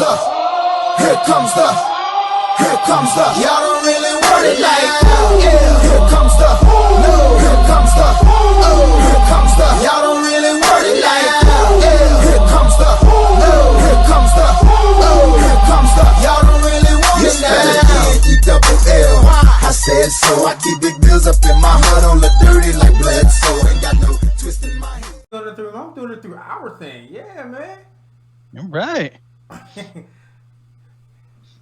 y'all don't really want it like that. Yeah. Here comes the, here comes the, here comes the, y'all don't really want it like that. Yeah. Here comes the, here comes the, here comes the, y'all don't really want it like that. E-double-L, I said so. I keep big bills up in my hood on the dirty like Bledsoe. Ain't got no twist in my head. I'm doing it through our thing. Yeah, man. All right.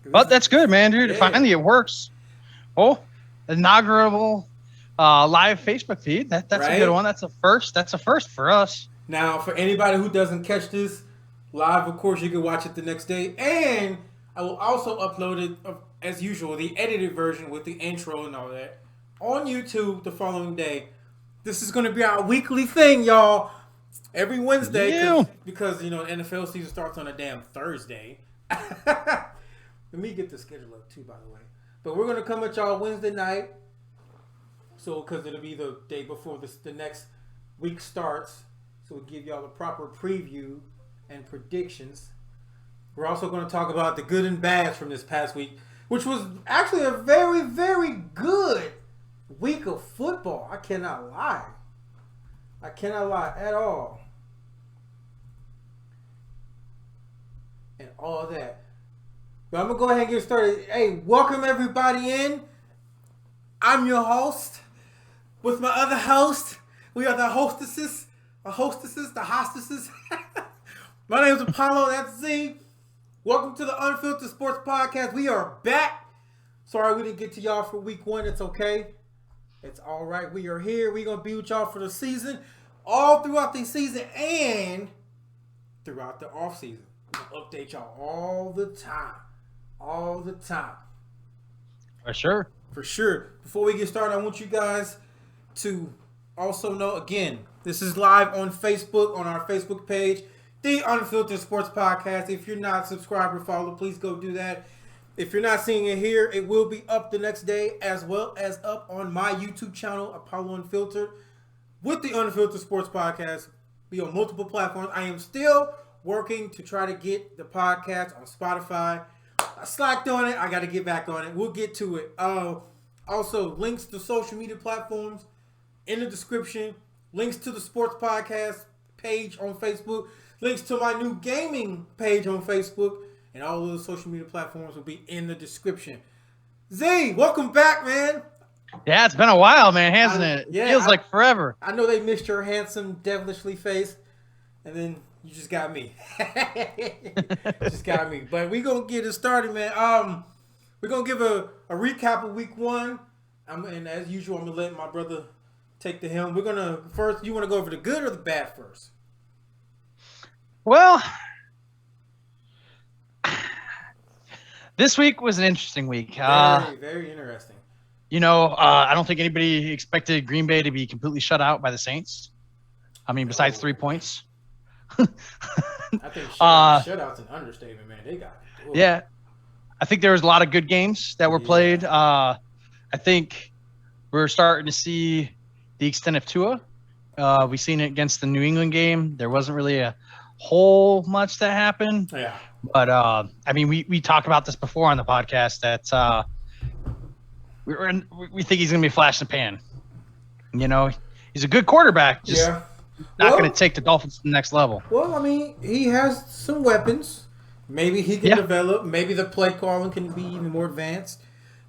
Well, that's good, man, dude. Yeah. Finally, it works. Oh, inaugural live Facebook feed. That's right? A good one. That's a first. That's a first for us. Now, for anybody who doesn't catch this live, of course, you can watch it the next day. And I will also upload it, as usual, the edited version with the intro and all that, on YouTube the following day. This is going to be our weekly thing, y'all. Every Wednesday, because you know, NFL season starts on a damn Thursday. Let me get the schedule up too, by the way. But we're gonna come at y'all Wednesday night, so because it'll be the day before the next week starts, so we'll give y'all a proper preview and predictions. We're also gonna talk about the good and bads from this past week, which was actually a very, very good week of football. I cannot lie at all. And all that. But I'm going to go ahead and get started. Hey, welcome everybody in. I'm your host. With my other host, we are the hostesses. The hostesses. My name is Apollo, that's Z. Welcome to the Unfiltered Sports Podcast. We are back. Sorry we didn't get to y'all for week one. It's okay. It's all right. We are here. We're going to be with y'all for the season. All throughout the season and throughout the off season. We'll update y'all all the time. For sure. Before we get started, I want you guys to also know, again, this is live on Facebook, on our Facebook page, The Unfiltered Sports Podcast. If you're not subscribed or follow, please go do that. If you're not seeing it here, it will be up the next day, as well as up on my YouTube channel, Apollo Unfiltered, with The Unfiltered Sports Podcast. Be on multiple platforms. I am still working to try to get the podcast on Spotify. I slacked on it. I got to get back on it. We'll get to it. Also, links to social media platforms in the description. Links to the Sports Podcast page on Facebook. Links to my new gaming page on Facebook. And all of the social media platforms will be in the description. Z, welcome back, man. Yeah, it's been a while, man, hasn't it? Yeah, feels like forever. I know they missed your handsome, devilishly face. And then you just got me. But we're going to get it started, man. We're going to give a recap of week one. And as usual, I'm going to let my brother take the helm. We're going to first, you want to go over the good or the bad first? Well, this week was an interesting week. Very, very interesting. You know, I don't think anybody expected Green Bay to be completely shut out by the Saints. I mean, besides 3 points. I think shutout's an understatement, man. They got it. Yeah. I think there was a lot of good games that were played. I think we're starting to see the extent of Tua. We've seen it against the New England game. There wasn't really a whole much that happened. Yeah. But, I mean, we talked about this before on the podcast that we think he's going to be a flash in the pan. You know, he's a good quarterback. Just not going to take the Dolphins to the next level. Well, I mean, he has some weapons. Maybe he can develop. Maybe the play calling can be even more advanced.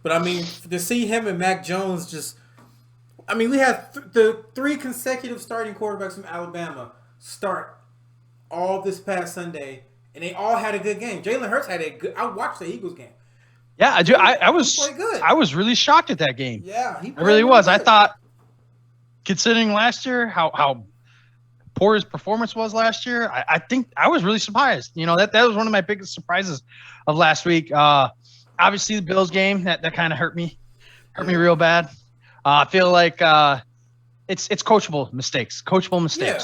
But, I mean, to see him and Mac Jones just – I mean, we had the 3 consecutive starting quarterbacks from Alabama start all this past Sunday, and they all had a good game. Jalen Hurts had a good – I watched the Eagles game. Yeah, I do. I was really shocked at that game. Yeah, I really was. Good. I thought, considering last year how poor his performance was last year, I think I was really surprised. You know, that was one of my biggest surprises of last week. Obviously, the Bills game that kind of hurt me real bad. I feel like it's coachable mistakes. Yeah.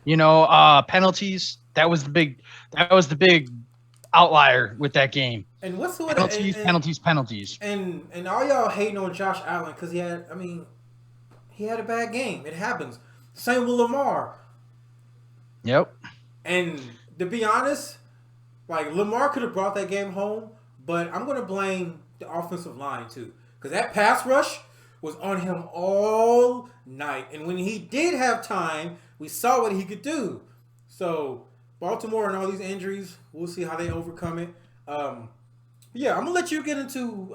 You know, penalties. That was the big outlier with that game. And what's the penalties. And all y'all hating on Josh Allen because he had a bad game. It happens. Same with Lamar. Yep. And to be honest, Like, Lamar could have brought that game home, but I'm going to blame the offensive line, too. Because that pass rush was on him all night. And when he did have time, we saw what he could do. So, Baltimore and all these injuries, we'll see how they overcome it. Yeah, I'm going to let you get into,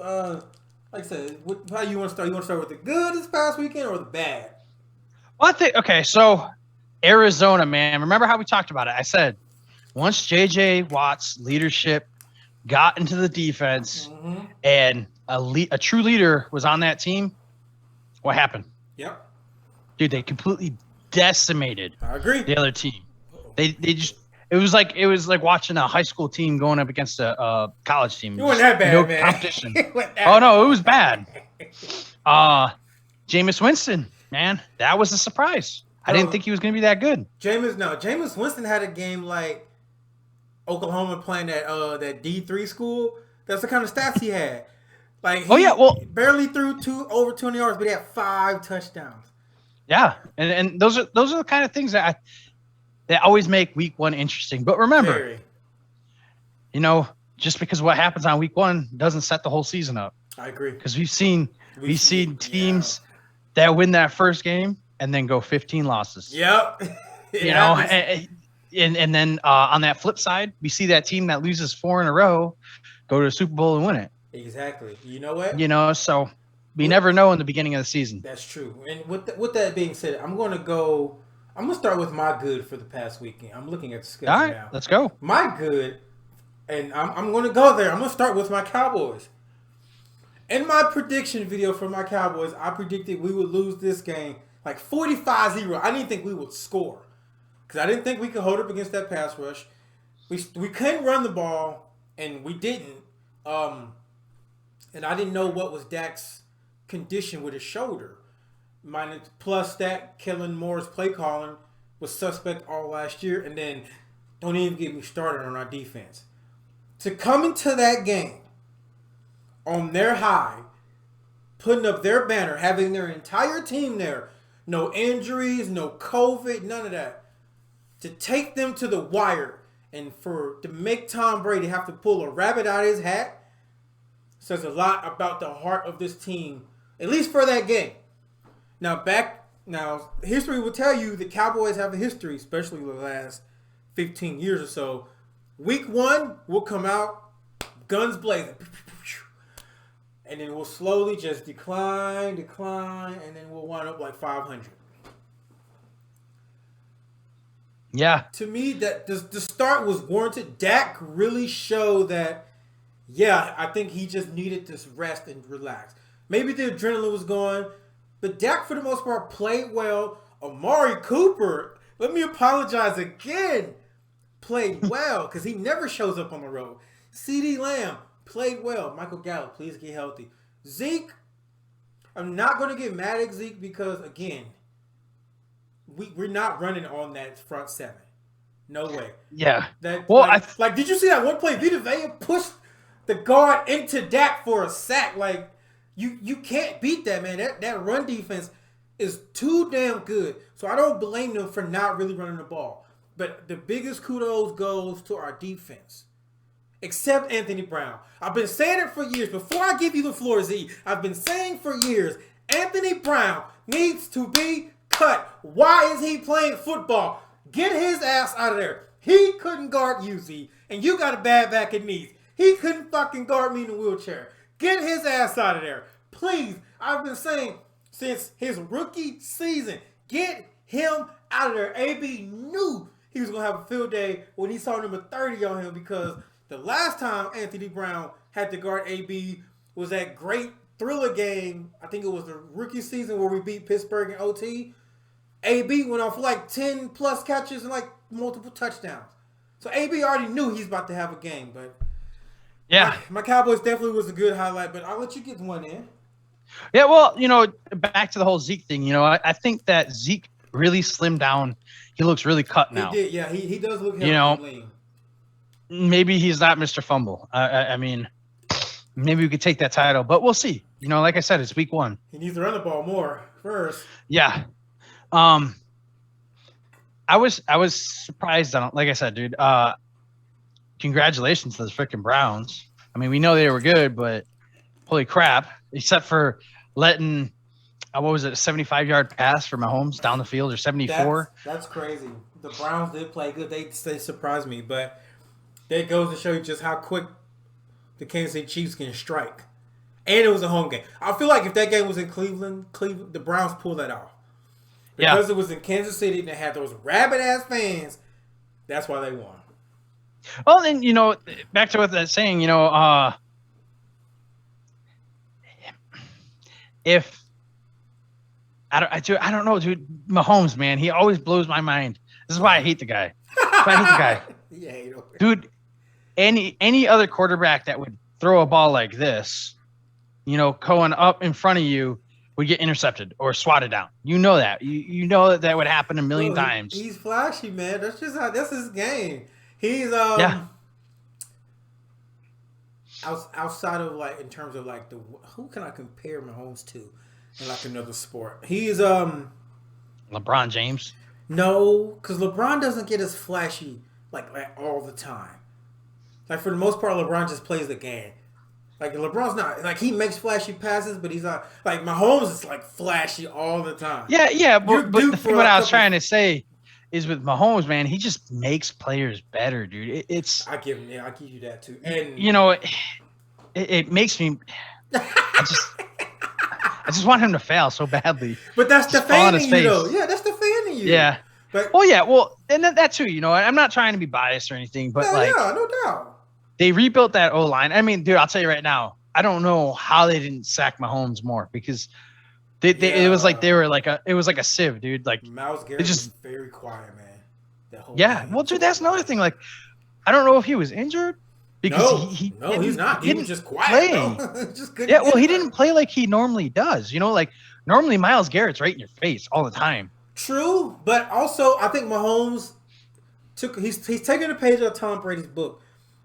like I said, how you want to start. You want to start with the good this past weekend or the bad? Well, so Arizona, man, remember how we talked about it? I said, once J.J. Watt's leadership got into the defense and a true leader was on that team, what happened? Yep. Dude, they completely decimated I agree. the other team. They just it was like watching a high school team going up against a college team. It wasn't that bad, no man. competition. Oh, No, it was bad. Jameis Winston, man, that was a surprise. I didn't think he was going to be that good. Jameis Winston had a game like Oklahoma playing that D3 school. That's the kind of stats he had. Like, he barely threw over 200 yards, but he had 5 touchdowns. Yeah, and those are the kind of things that always make week 1 interesting. But remember, just because what happens on week 1 doesn't set the whole season up. I agree. Because we've seen teams that win that first game and then go 15 losses. Yep. And then on that flip side, we see that team that loses 4 in a row go to the Super Bowl and win it. Exactly. You know what? So we never know in the beginning of the season. That's true. And with that being said, I'm going to start with my good for the past weekend. I'm looking at the schedule All right, now. let's go. My good, and I'm going to go there. I'm going to start with my Cowboys. In my prediction video for my Cowboys, I predicted we would lose this game like 45-0. I didn't think we would score because I didn't think we could hold up against that pass rush. We couldn't run the ball, and we didn't. And I didn't know what was Dak's condition with his shoulder. Plus that Kellen Moore's play calling was suspect all last year. And then don't even get me started on our defense. To come into that game on their high, putting up their banner, having their entire team there, no injuries, no COVID, none of that. To take them to the wire and to make Tom Brady have to pull a rabbit out of his hat says a lot about the heart of this team, at least for that game. Now, history will tell you the Cowboys have a history, especially the last 15 years or so. Week 1, we'll come out, guns blazing. And then we'll slowly just decline, and then we'll wind up like 500. Yeah. To me, that the start was warranted. Dak really showed that, yeah, I think he just needed to rest and relax. Maybe the adrenaline was gone, but Dak, for the most part, played well. Amari Cooper, let me apologize again, played well because he never shows up on the road. CeeDee Lamb played well. Michael Gallup, please get healthy. Zeke, I'm not going to get mad at Zeke because, again, we're not running on that front 7. No way. Yeah. Did you see that one play? Vita Vea pushed the guard into Dak for a sack. Like, you can't beat that, man. That run defense is too damn good. So I don't blame them for not really running the ball. But the biggest kudos goes to our defense. Except Anthony Brown. I've been saying it for years. Before I give you the floor, Z, I've been saying for years, Anthony Brown needs to be cut. Why is he playing football? Get his ass out of there. He couldn't guard you, Z, and you got a bad back and knees. He couldn't fucking guard me in a wheelchair. Get his ass out of there. Please, I've been saying since his rookie season, get him out of there. AB knew he was going to have a field day when he saw number 30 on him because the last time Anthony Brown had to guard AB was that great thriller game. I think it was the rookie season where we beat Pittsburgh in OT. AB went off for like 10 plus catches and like multiple touchdowns. So AB already knew he's about to have a game, but yeah, my Cowboys definitely was a good highlight, but I'll let you get one in. Yeah, well, back to the whole Zeke thing, I think that Zeke really slimmed down. He looks really cut now. He did, yeah. He does look lean. Maybe he's not Mr. Fumble. I mean, maybe we could take that title, but we'll see. Like I said, it's week 1. He needs to run the ball more first. Yeah. I was surprised on, like I said, dude. congratulations to the freaking Browns. I mean, we know they were good, but holy crap! Except for letting what was it, a 75-yard pass for Mahomes down the field or 74? That's crazy. The Browns did play good. They surprised me, but that goes to show you just how quick the Kansas City Chiefs can strike. And it was a home game. I feel like if that game was in Cleveland, the Browns pulled that off. Because it was in Kansas City and they had those rabid-ass fans, that's why they won. Well, then, back to what that's saying, if I don't know, dude, Mahomes, man, he always blows my mind. This is why I hate the guy. Yeah, dude, any other quarterback that would throw a ball like this, going up in front of you, would get intercepted or swatted down. You know that. You know that would happen a million times. He's flashy, man. That's just that's his game. He's outside of in terms of who can I compare Mahomes to in another sport? He's LeBron James. No, because LeBron doesn't get as flashy like all the time. For the most part, LeBron just plays the game. LeBron's not he makes flashy passes, but he's not Mahomes is flashy all the time. Yeah, but the thing what I was trying to say is with Mahomes, man, he just makes players better, dude. I give you that too. And it makes me I just want him to fail so badly. But that's the fan in you, though. Yeah, that's the fan in you. Yeah. But, and that too, I'm not trying to be biased or anything, but no doubt. They rebuilt that O-line. I mean, dude, I'll tell you right now, I don't know how they didn't sack Mahomes more because it was like a sieve, dude. Myles Garrett was very quiet, man. Game. Well, dude, that's another thing. I don't know if he was injured because he's not. He was just quiet. Just couldn't. Yeah, well, he didn't play like he normally does. Normally Myles Garrett's right in your face all the time. True, but also I think Mahomes he's taking a page out of Tom Brady's book.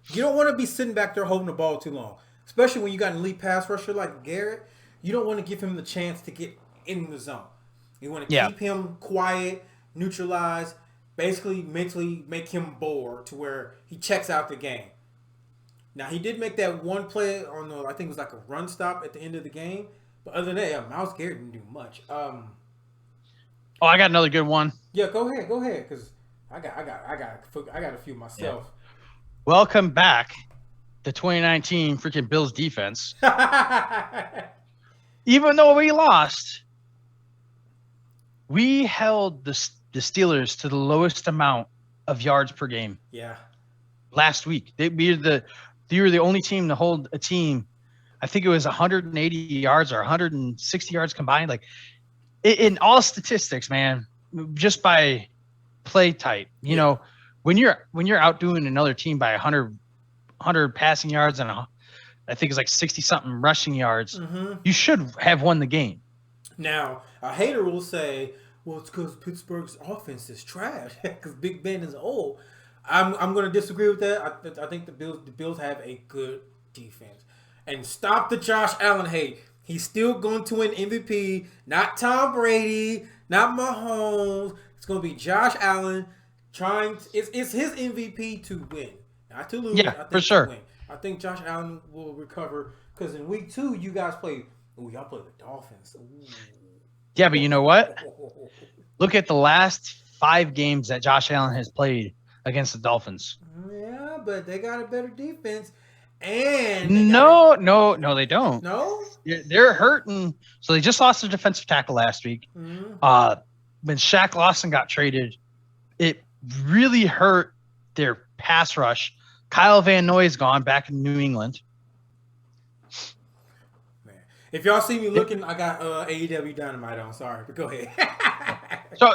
You don't want to be sitting back there holding the ball too long, especially when you got an elite pass rusher like Garrett. You don't want to give him the chance to get in the zone. You want to keep him quiet, neutralize, basically mentally make him bored to where he checks out the game. Now, he did make that one play on I think it was a run stop at the end of the game. But other than that, Myles Garrett didn't do much. I got another good one. Yeah, go ahead, because I got a few myself. Yeah. Welcome back to 2019 freaking Bills defense. Even though we lost, we held the Steelers to the lowest amount of yards per game. Yeah. Last week, they were the only team to hold a team. I think it was 180 yards or 160 yards combined. In all statistics, man, just by play type, when you're outdoing another team by 100 passing yards and I think it's 60 something rushing yards, you should have won the game. Now, a hater will say, well, it's because Pittsburgh's offense is trash because Big Ben is old. I'm going to disagree with that. I think the Bills have a good defense. And stop the Josh Allen hate. He's still going to win MVP. Not Tom Brady. Not Mahomes. It's going to be Josh Allen it's his MVP to win. Not to lose. Yeah, for sure. Win. I think Josh Allen will recover because in week 2, you guys played. Y'all played the Dolphins. Ooh. Yeah, but you know what? Look at the last 5 games that Josh Allen has played against the Dolphins. Yeah, but they got a better defense. And no, they don't. No? They're hurting. So they just lost their defensive tackle last week. Mm-hmm. When Shaq Lawson got traded, it really hurt their pass rush. Kyle Van Noy's gone back in New England. Man, if y'all see me looking, I got AEW Dynamite on. Sorry, but go ahead.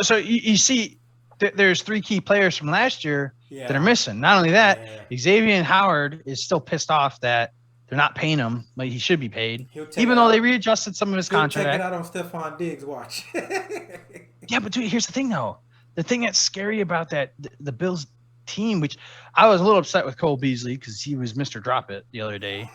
So you see, there's 3 key players from last year that are missing. Not only that, Xavier Howard is still pissed off that they're not paying him like he should be paid, even though they readjusted some of his contract. Take it out on Stephon Diggs. Watch. Yeah, but dude, here's the thing though. The thing that's scary about the Bills team, which I was a little upset with Cole Beasley because he was Mr. Drop It the other day.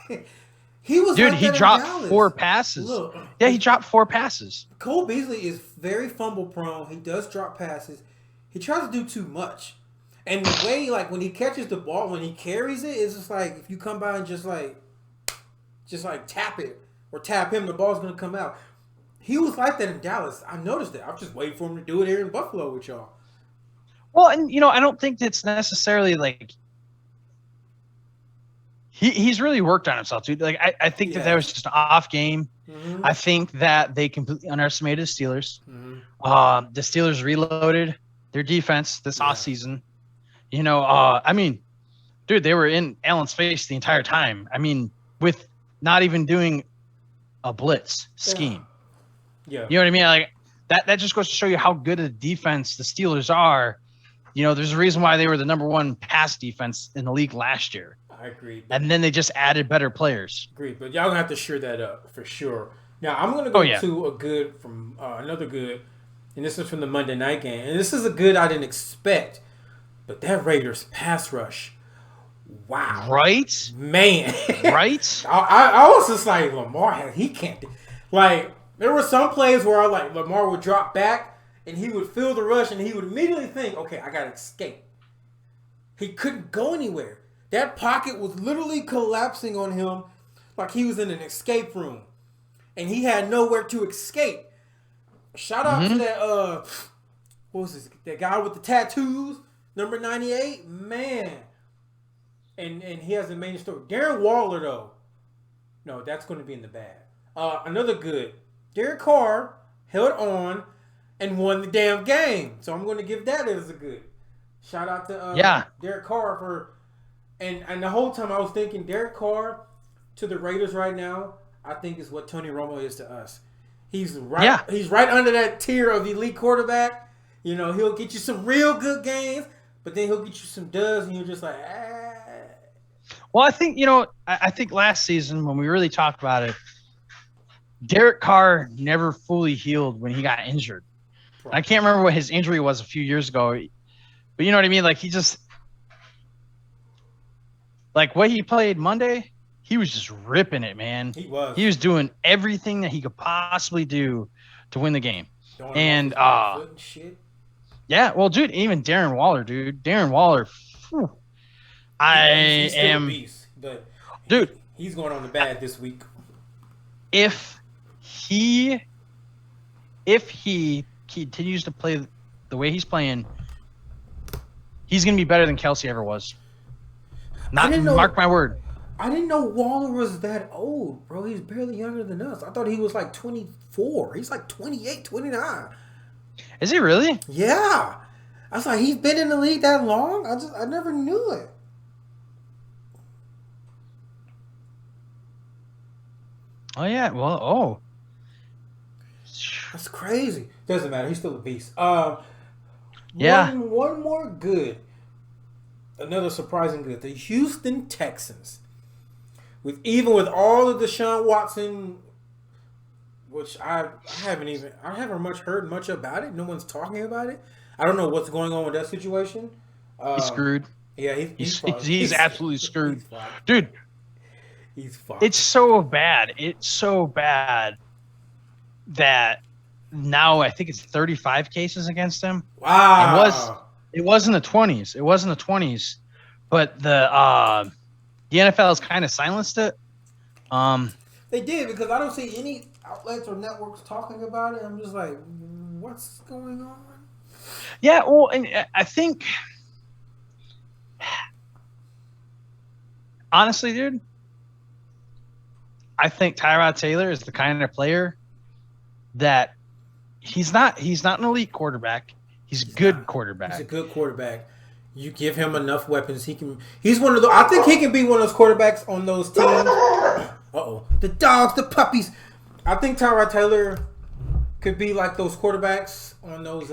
He dropped 4 passes. Look, he dropped 4 passes. Cole Beasley is very fumble prone. He does drop passes. He tries to do too much. And the way, like, when he catches the ball, when he carries it, it's just like, if you come by and just tap it or tap him, the ball's going to come out. He was like that in Dallas. I noticed that. I'm just waiting for him to do it here in Buffalo with y'all. Well, and, I don't think it's necessarily like he's really worked on himself, dude. Like, I think that was just an off game. Mm-hmm. I think that they completely underestimated the Steelers. Mm-hmm. The Steelers reloaded their defense this offseason. I mean, dude, they were in Allen's face the entire time. I mean, with not even doing a blitz scheme. Yeah. You know what I mean? Like that just goes to show you how good a defense the Steelers are. There's a reason why they were the number one pass defense in the league last year. I agree. And then they just added better players. Agreed. But y'all going to have to shore that up for sure. Now, I'm going to go to a good from another good, and this is from the Monday night game. And this is a good I didn't expect. But that Raiders pass rush, wow. Right? Man. Right? I was just like, Lamar, he can't do. Like, there were some plays where Lamar would drop back, and he would feel the rush, and he would immediately think, okay, I got to escape. He couldn't go anywhere. That pocket was literally collapsing on him like he was in an escape room. And he had nowhere to escape. Shout out to that, what was this? That guy with the tattoos, number 98. Man. And he has a main story. Darren Waller, though. No, that's going to be in the bad. Another good. Derek Carr held on and won the damn game. So I'm going to give that as a good. Shout out to Derek Carr for... And the whole time I was thinking Derek Carr to the Raiders right now, I think is what Tony Romo is to us. He's right under that tier of elite quarterback. He'll get you some real good games, but then he'll get you some duds, and you're just like, ah. Well, I think, I think last season when we really talked about it, Derek Carr never fully healed when he got injured. Right. I can't remember what his injury was a few years ago, but you know what I mean? Like, he just... Like, what he played Monday, he was just ripping it, man. He was. He was doing everything that he could possibly do to win the game. Yeah, well, dude, even Darren Waller, dude. Darren Waller, whew, he's still a beast, but dude, he's going on the bad this week. If he continues to play the way he's playing, he's going to be better than Kelsey ever was. Mark my word. I didn't know Waller was that old, bro. He's barely younger than us. I thought he was like 24. He's like 28, 29. Is he really? Yeah. I was like, he's been in the league that long? I never knew it. Oh, yeah. Well, that's crazy. Doesn't matter. He's still a beast. Yeah. One more good. Another surprising good. The Houston Texans. With all of Deshaun Watson, which I haven't heard much about it. No one's talking about it. I don't know what's going on with that situation. He's screwed. Yeah, he's absolutely screwed. Dude. He's fucked. It's so bad. It's so bad that now I think it's 35 cases against him. Wow. It was in the 20s. It was in the 20s, but the NFL has kind of silenced it. They did, because I don't see any outlets or networks talking about it. I'm just like, what's going on? Yeah, well, and I think, honestly, dude, I think Tyrod Taylor is the kind of player that he's not an elite quarterback. He's a good quarterback. He's a good quarterback. You give him enough weapons, he's one of those. I think he can be one of those quarterbacks on those teams. Uh-oh. The dogs, the puppies. I think Tyrod Taylor could be like those quarterbacks on those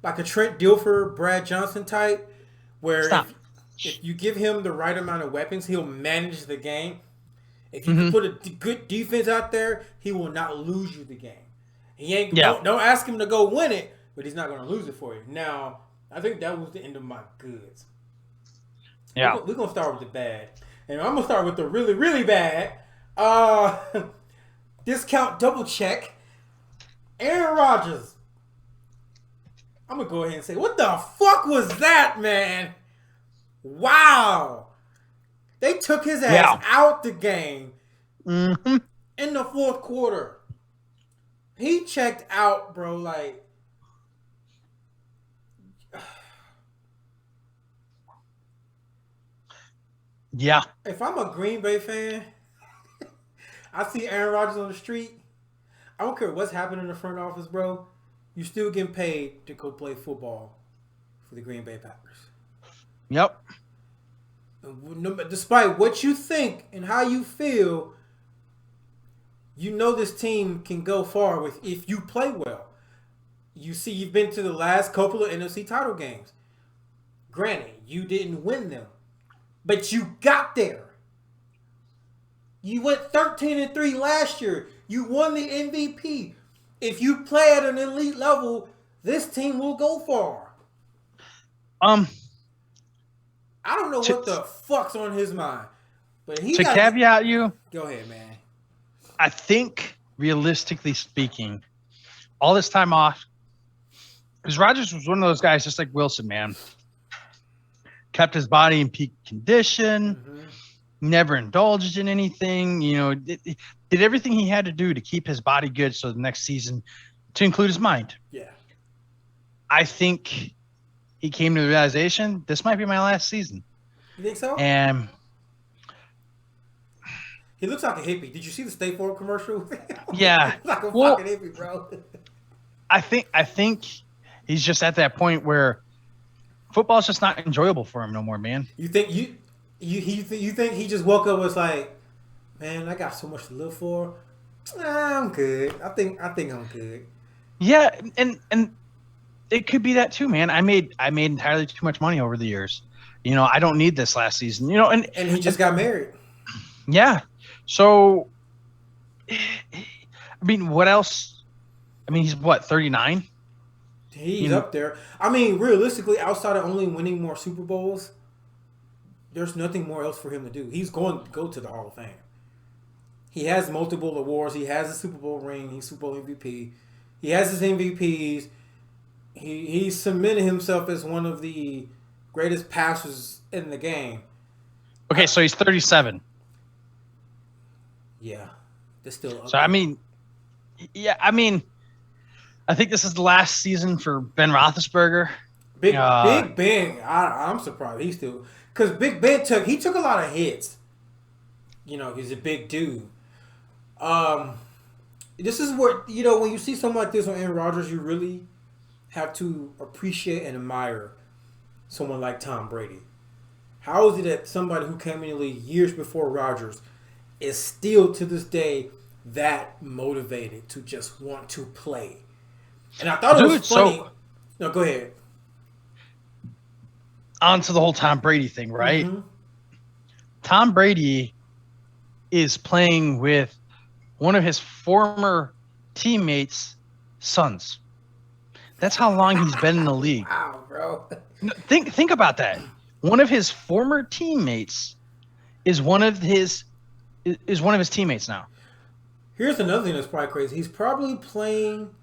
like a Trent Dilfer, Brad Johnson type, where if you give him the right amount of weapons, he'll manage the game. If you can put a good defense out there, he will not lose you the game. He ain't. Don't ask him to go win it, but he's not going to lose it for you. Now, I think that was the end of my goods. Yeah. We're going to start with the bad. And I'm going to start with the really, really bad. Discount double check. Aaron Rodgers. I'm going to go ahead and say, what the fuck was that, man? Wow. They took his ass out the game in the fourth quarter. He checked out, bro, like. Yeah. If I'm a Green Bay fan, I see Aaron Rodgers on the street. I don't care what's happening in the front office, bro. You still getting paid to go play football for the Green Bay Packers. Yep. Despite what you think and how you feel, you know this team can go far with if you play well. You see, you've been to the last couple of NFC title games. Granted, you didn't win them, but you got there. You went 13-3 last year. You won the MVP. If you play at an elite level, this team will go far. I don't know what the fuck's on his mind, but he to caveat you. Go ahead, man. I think, realistically speaking, all this time off, because Rodgers was one of those guys, just like Wilson, man. Kept his body in peak condition, never indulged in anything, did everything he had to do to keep his body good so the next season, to include his mind. Yeah. I think he came to the realization, this might be my last season. You think so? And he looks like a hippie. Did you see the State Farm commercial? Yeah. Like a fucking hippie, bro. I think he's just at that point where football's just not enjoyable for him no more, man. You think you think he just woke up and was like, man, I got so much to live for. I'm good. I think I'm good. Yeah, and it could be that too, man. I made entirely too much money over the years. I don't need this last season. And he just got married. Yeah. So, I mean, what else? I mean, he's what, 39? He's up there. I mean, realistically, outside of only winning more Super Bowls, there's nothing more else for him to do. He's going to go to the Hall of Fame. He has multiple awards. He has a Super Bowl ring. He's Super Bowl MVP. He has his MVPs. He cemented himself as one of the greatest passers in the game. Okay, so he's 37. Yeah. They're still up. So, I mean, I think this is the last season for Ben Roethlisberger. Big Ben, I'm surprised he's still, because Big Ben took a lot of hits. He's a big dude. This is where when you see something like this on Aaron Rodgers, you really have to appreciate and admire someone like Tom Brady. How is it that somebody who came in the league years before Rodgers is still to this day that motivated to just want to play? And I thought it was funny. No, go ahead. On to the whole Tom Brady thing, right? Mm-hmm. Tom Brady is playing with one of his former teammates' sons. That's how long he's been in the league. Wow, bro. Think about that. One of his former teammates is one of his teammates now. Here's another thing that's probably crazy. He's probably playing.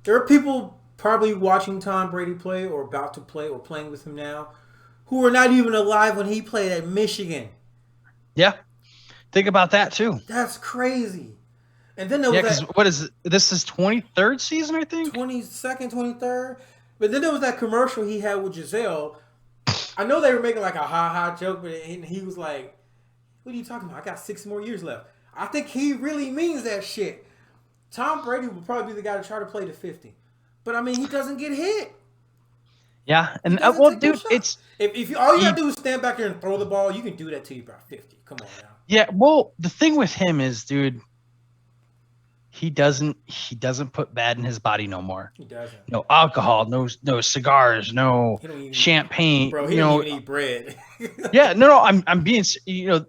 There are people probably watching Tom Brady play or about to play or playing with him now who are not even alive when he played at Michigan. Yeah. Think about that too. That's crazy. And then there was because what is it? This is 23rd season, I think? 22nd, 23rd. But then there was that commercial he had with Giselle. I know they were making like a ha-ha joke, but he was like, what are you talking about? I got 6 more years left. I think he really means that shit. Tom Brady will probably be the guy to try to play to 50. But, I mean, he doesn't get hit. Yeah. And, dude, it's... If all you got to do is stand back there and throw the ball, you can do that till you're about 50. Come on now. Yeah, well, the thing with him is, dude, he doesn't put bad in his body no more. He doesn't. No alcohol, no cigars, no champagne. Bro, he don't even eat bread. Yeah, no, I'm being,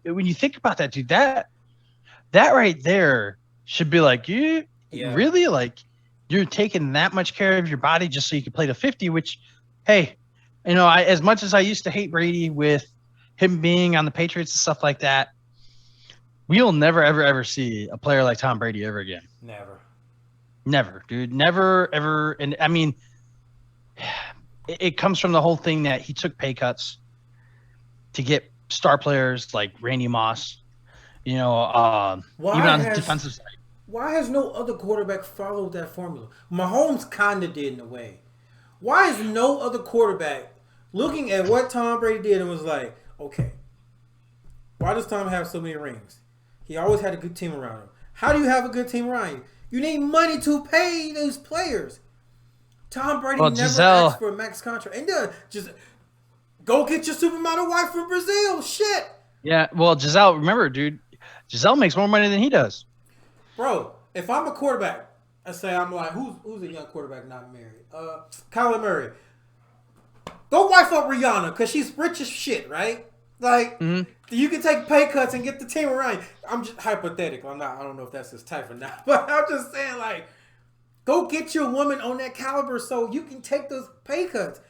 when you think about that, dude, that right there should be like, really? Like, you're taking that much care of your body just so you can play to 50, which, hey, as much as I used to hate Brady with him being on the Patriots and stuff like that, we'll never, ever, ever see a player like Tom Brady ever again. Never, dude. Never, ever. And I mean, it comes from the whole thing that he took pay cuts to get star players like Randy Moss, even on the defensive side. Why has no other quarterback followed that formula? Mahomes kind of did in a way. Why is no other quarterback looking at what Tom Brady did and was like, okay, why does Tom have so many rings? He always had a good team around him. How do you have a good team around you? You need money to pay those players. Tom Brady never asked for a max contract. And just go get your supermodel wife from Brazil. Shit. Yeah, well, Giselle, remember, dude, Giselle makes more money than he does. Bro, if I'm a quarterback, I say I'm like, who's a young quarterback not married? Kyler Murray. Go wife up Rihanna because she's rich as shit, right? Like, you can take pay cuts and get the team around you. I'm just hypothetical. I don't know if that's his type or not. But I'm just saying, like, go get your woman on that caliber so you can take those pay cuts.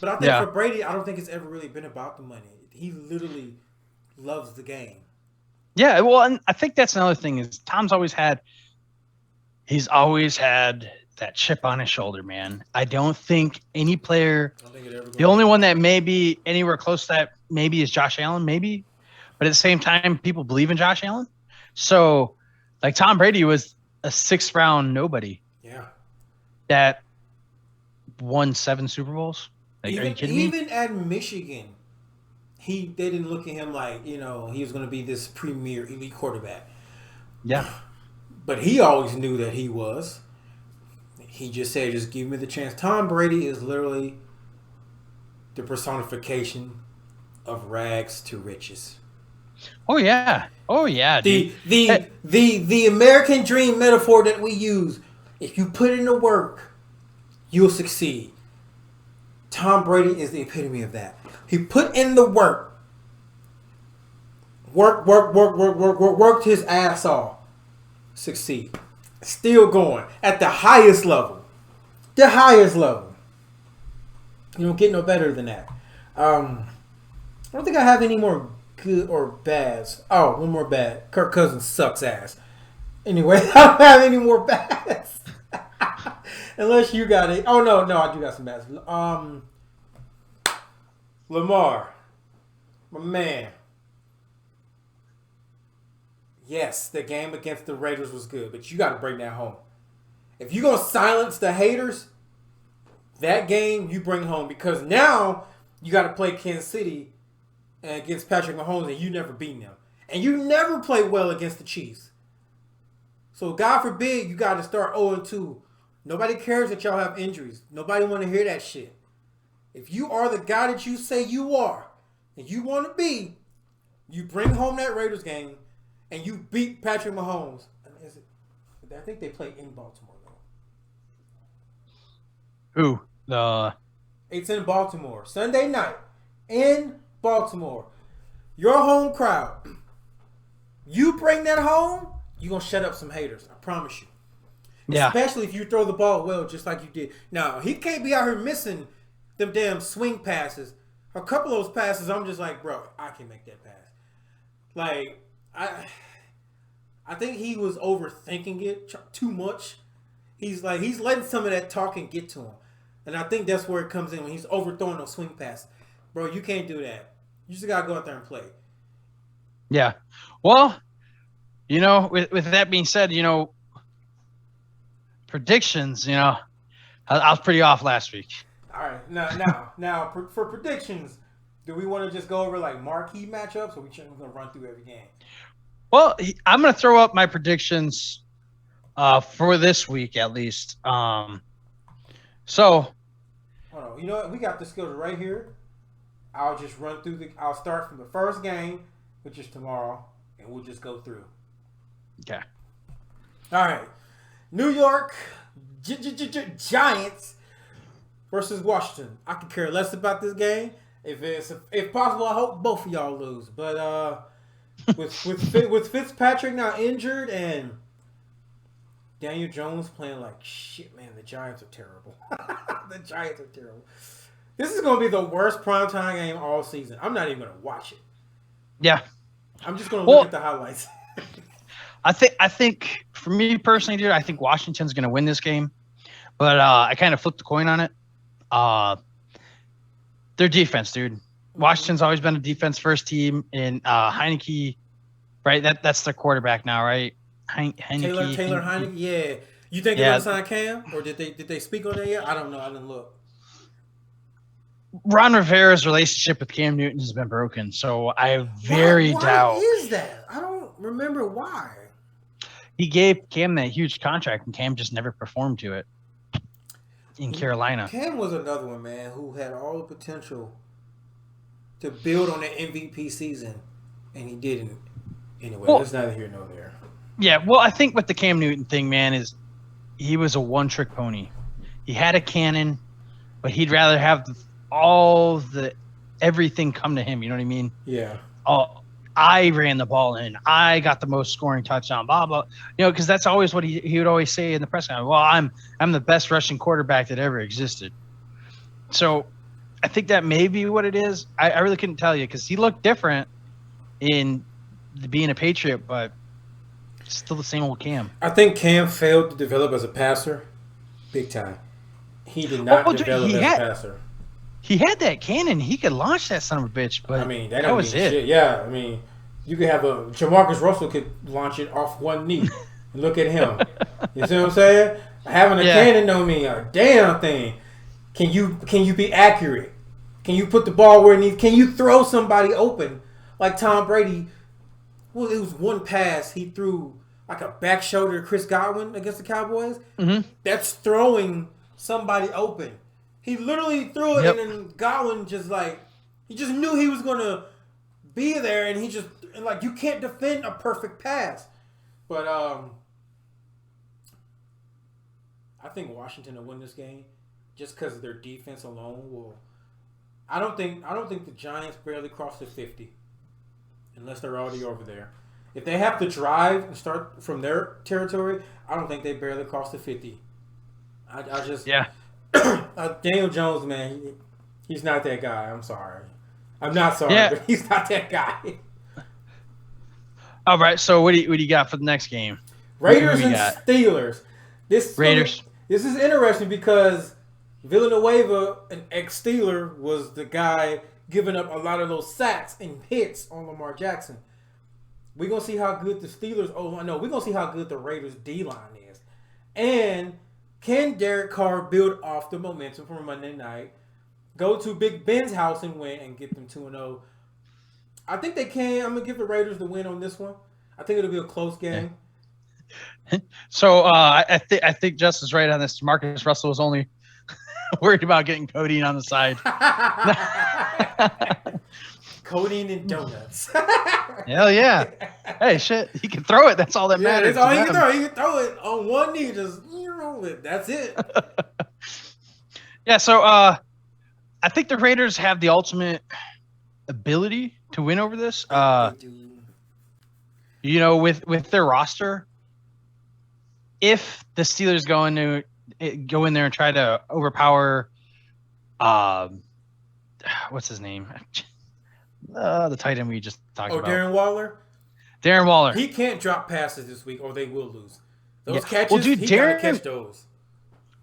But I think for Brady, I don't think it's ever really been about the money. He literally loves the game. Yeah, well, and I think that's another thing is Tom's he's always had that chip on his shoulder, man. I don't think any player, the only one that may be anywhere close to that maybe is Josh Allen, maybe. But at the same time, people believe in Josh Allen. So, like, Tom Brady was a 6th round nobody. Yeah. That won 7 Super Bowls. Like, are you kidding me? Even at Michigan, they didn't look at him like, he was going to be this premier elite quarterback. Yeah. But he always knew that he was. He just said, just give me the chance. Tom Brady is literally the personification of rags to riches. Oh yeah. Dude. The American dream metaphor that we use. If you put in the work, you'll succeed. Tom Brady is the epitome of that. He put in the work. Worked his ass off. Succeed. Still going at the highest level. The highest level. You don't get no better than that. I don't think I have any more good or bads. Oh, one more bad. Kirk Cousins sucks ass. Anyway, I don't have any more bads. Unless you got it. Oh, no, I do got some bads. Lamar. My man. Yes, the game against the Raiders was good, but you got to bring that home. If you're going to silence the haters, that game you bring home because now you got to play Kansas City against Patrick Mahomes and you never beaten them. And you never play well against the Chiefs. So God forbid you got to start 0-2. Nobody cares that y'all have injuries. Nobody want to hear that shit. If you are the guy that you say you are and you want to be, you bring home that Raiders game and you beat Patrick Mahomes. I think they play in Baltimore, though. Who? It's in Baltimore. Sunday night in Baltimore. Your home crowd. You bring that home, you're going to shut up some haters. I promise you. Yeah. Especially if you throw the ball well, just like you did. Now, he can't be out here missing them damn swing passes. A couple of those passes, I'm just like, bro, I can make that pass. Like, I think he was overthinking it too much. He's letting some of that talking get to him. And I think that's where it comes in when he's overthrowing those swing passes. Bro, you can't do that. You just got to go out there and play. Yeah. Well, with that being said, predictions, I was pretty off last week. All right. Now, for predictions, do we want to just go over like marquee matchups, or we're going to run through every game? Well, I'm going to throw up my predictions for this week at least. So, hold on. You know what? We got the schedule right here. I'll just run through I'll start from the first game, which is tomorrow, and we'll just go through. Okay. All right. New York Giants versus Washington. I could care less about this game. If possible, I hope both of y'all lose. But with Fitzpatrick now injured and Daniel Jones playing like shit, man, the Giants are terrible. The Giants are terrible. This is going to be the worst primetime game all season. I'm not even going to watch it. Yeah. I'm just going to look at the highlights. I think for me personally, dude, I think Washington's going to win this game. But I kind of flipped the coin on it. Their defense, dude. Washington's always been a defense first team, and Heineke, right? That's their quarterback now, right? Taylor Heineke. Yeah. You think they're gonna sign Cam, or did they speak on that yet? I don't know. I didn't look. Ron Rivera's relationship with Cam Newton has been broken, so I doubt. Why is that? I don't remember why. He gave Cam that huge contract, and Cam just never performed to it in Carolina. Cam was another one, man, who had all the potential to build on an MVP season, and he didn't. Anyway, that's neither here nor there. Yeah, well, I think with the Cam Newton thing, man, is he was a one-trick pony. He had a cannon, but he'd rather have everything come to him. You know what I mean? Yeah. Oh, I ran the ball in. I got the most scoring touchdown. Blah blah. You know, because that's always what he would always say in the press conference. Well, I'm the best rushing quarterback that ever existed. So, I think that may be what it is. I really couldn't tell you because he looked different in being a Patriot, but still the same old Cam. I think Cam failed to develop as a passer, big time. He did not develop as a passer. He had that cannon. He could launch that son of a bitch, but I mean, that was it. Shit. Yeah, I mean, you could have Jamarcus Russell could launch it off one knee. And look at him. You see what I'm saying? Having a cannon don't mean a damn thing. Can you be accurate? Can you put the ball where it needs? Can you throw somebody open like Tom Brady? Well, it was one pass he threw like a back shoulder to Chris Godwin against the Cowboys. Mm-hmm. That's throwing somebody open. He literally threw it, and then Godwin he just knew he was gonna be there, and you can't defend a perfect pass. But I think Washington will win this game just because of their defense alone. Will I don't think the Giants barely cross the 50 unless they're already over there. If they have to drive and start from their territory, I don't think they barely cross the 50. Daniel Jones, man, he's not that guy. I'm sorry. I'm not sorry, but he's not that guy. All right, so what do you got for the next game? Raiders and Steelers. Raiders. This is interesting because Villanueva, an ex-Steeler, was the guy giving up a lot of those sacks and hits on Lamar Jackson. We're going to see how good the Steelers... Oh, I know. We're going to see how good the Raiders' D-line is. And can Derek Carr build off the momentum from Monday night, go to Big Ben's house and win and get them 2-0? I think they can. I'm going to give the Raiders the win on this one. I think it'll be a close game. So I think Justin's right on this. Marcus Russell was only worried about getting codeine on the side. Codeine and donuts. Hell yeah. Hey, shit. He can throw it. That's all that matters. That's all he can throw. He can throw it on one knee. Just roll it. That's it. Yeah, so I think the Raiders have the ultimate ability to win over this. You know, with their roster, if the Steelers go in there and try to overpower what's his name? The tight end we just talked about. Darren Waller? Darren Waller. He can't drop passes this week or they will lose. Those catches, he gotta catch those.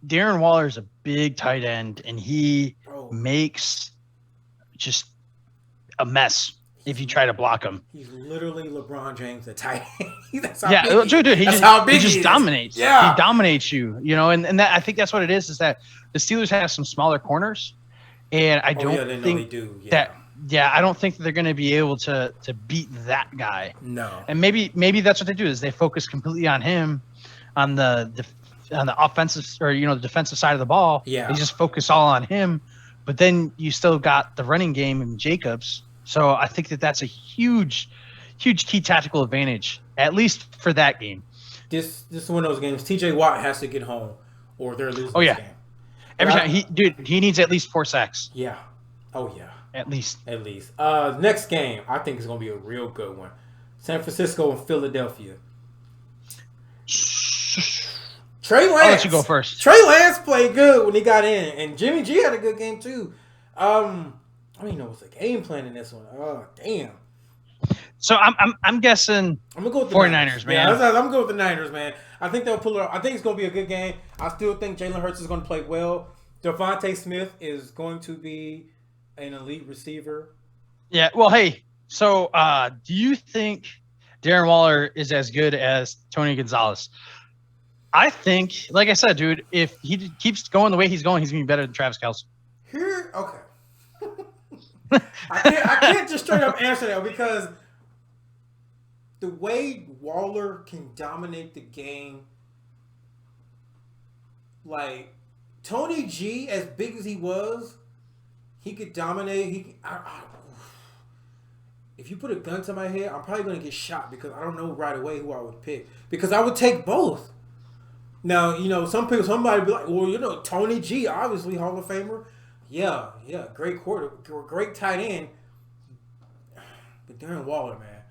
Darren Waller is a big tight end, and he makes just a mess if you try to block him. He's literally LeBron James, the tight end. Dude, he just dominates. Yeah. He dominates you, you know, and that, I think that's what it is that the Steelers have some smaller corners, and I don't think they do. I don't think that they're going to be able to beat that guy. No. And maybe that's what they do is they focus completely on him on the offensive or the defensive side of the ball. Yeah. They just focus all on him, but then you still got the running game in Jacobs. So I think that's a huge key tactical advantage, at least for that game. This is one of those games. TJ Watt has to get home or they're losing this game. Every time he needs at least 4 sacks. Yeah. Oh yeah. At least. Next game, I think is going to be a real good one. San Francisco and Philadelphia. Trey Lance. I'll let you go first. Trey Lance played good when he got in, and Jimmy G had a good game too. I don't even know what's the game plan in this one. Oh damn. So I'm guessing. I'm gonna go with the 49ers, man. Yeah, I'm gonna go with the Niners, man. I think they'll pull it off. I think it's gonna be a good game. I still think Jalen Hurts is gonna play well. Devontae Smith is going to be an elite receiver. Yeah. Well, hey. So, do you think Darren Waller is as good as Tony Gonzalez? I think, like I said, dude, if he keeps going the way he's going, he's going to be better than Travis Kelce. Okay. I can't just straight up answer that because the way Waller can dominate the game, like Tony G, as big as he was, he could dominate. If you put a gun to my head, I'm probably going to get shot because I don't know right away who I would pick. Because I would take both. Now, somebody be like, well, Tony G, obviously Hall of Famer. Yeah, great great tight end. But Darren Waller, man,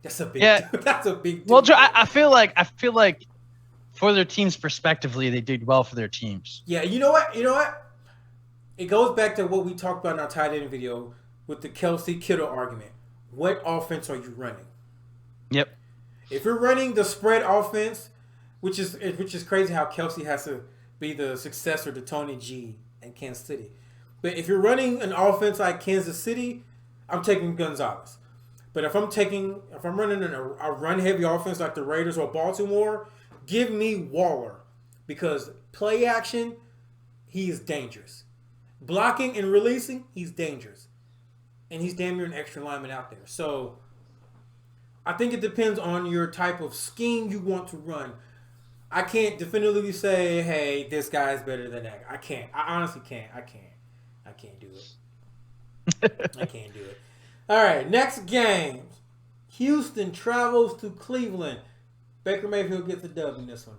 that's a big deal. Well, Joe, I feel like for their teams prospectively, they did well for their teams. Yeah, you know what? It goes back to what we talked about in our tight end video with the Kelce Kittle argument. What offense are you running? Yep. If you're running the spread offense, which is crazy how Kelce has to be the successor to Tony G and Kansas City. But if you're running an offense like Kansas City, I'm taking Gonzalez. But if I'm running a run heavy offense like the Raiders or Baltimore, give me Waller because play action, he is dangerous. Blocking and releasing, he's dangerous, and he's damn near an extra lineman out there. So I think it depends on your type of scheme you want to run. I can't definitively say, hey, this guy's better than that. I can't. I honestly can't. I can't do it. I can't do it. All right, next game. Houston travels to Cleveland. Baker Mayfield gets the dub in this one.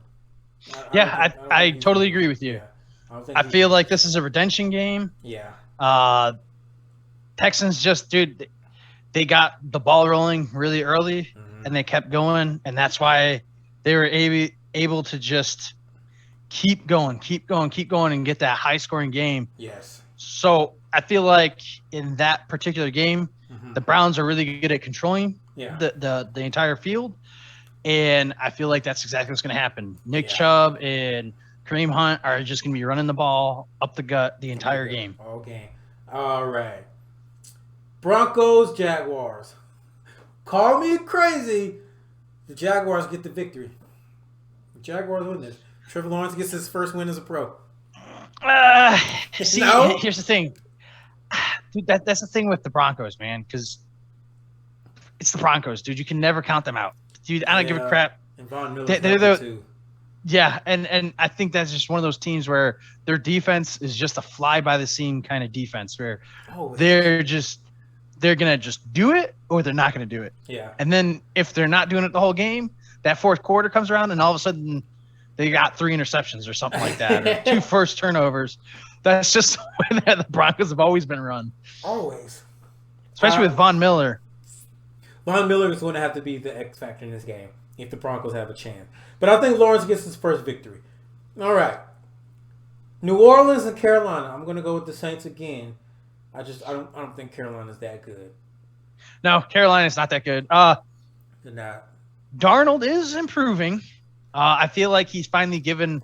I totally agree with you. Yeah, I feel like this is a redemption game. Yeah. Texans just, dude, they got the ball rolling really early, and they kept going, and that's why they were able to just keep going, and get that high-scoring game. Yes. So I feel like in that particular game, the Browns are really good at controlling the entire field, and I feel like that's exactly what's going to happen. Nick Chubb and Kareem Hunt are just going to be running the ball up the gut the entire game. Okay. All right. Broncos, Jaguars. Call me crazy. The Jaguars get the victory. The Jaguars win this. Trevor Lawrence gets his first win as a pro. Here's the thing. Dude, that's the thing with the Broncos, man, because it's the Broncos, dude. You can never count them out. Dude, I don't give a crap. And Von Miller's too. Yeah, and I think that's just one of those teams where their defense is just a fly-by-the-scene kind of defense where they're going to just do it or they're not going to do it. Yeah. And then if they're not doing it the whole game, that fourth quarter comes around and all of a sudden they got 3 interceptions or something like that, or 2 first turnovers. That's just the way that the Broncos have always been run. Always. Especially with Von Miller. Von Miller is going to have to be the X factor in this game if the Broncos have a chance. But I think Lawrence gets his first victory. All right. New Orleans and Carolina. I'm going to go with the Saints again. I don't think Carolina's that good. No, Carolina's not that good. They're not. Darnold is improving. I feel like he's finally given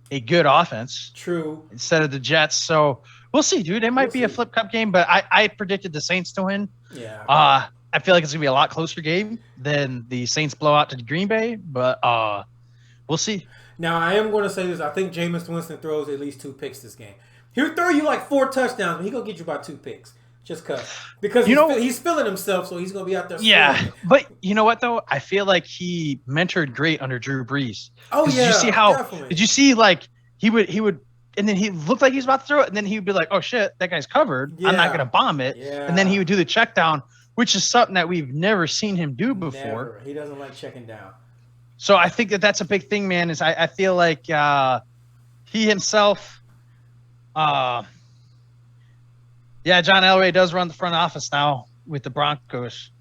a good offense. True. Instead of the Jets. So we'll see, dude. It might be a flip cup game, but I predicted the Saints to win. Yeah. I feel like it's going to be a lot closer game than the Saints blowout to Green Bay, but we'll see. Now, I am going to say this. I think Jameis Winston throws at least 2 picks this game. He'll throw you like 4 touchdowns, but he's going to get you about 2 picks. Just because he's feeling himself, so he's going to be out there. Yeah, but you know what, though? I feel like he mentored great under Drew Brees. Oh, yeah, did you see how? Definitely. Did you see, like, he would, and then he looked like he was about to throw it, and then he would be like, oh, shit, that guy's covered. Yeah. I'm not going to bomb it. Yeah. And then he would do the check down, which is something that we've never seen him do before. Never. He doesn't like checking down. So I think that's a big thing, man, is I feel like he himself John Elway does run the front office now with the Broncos.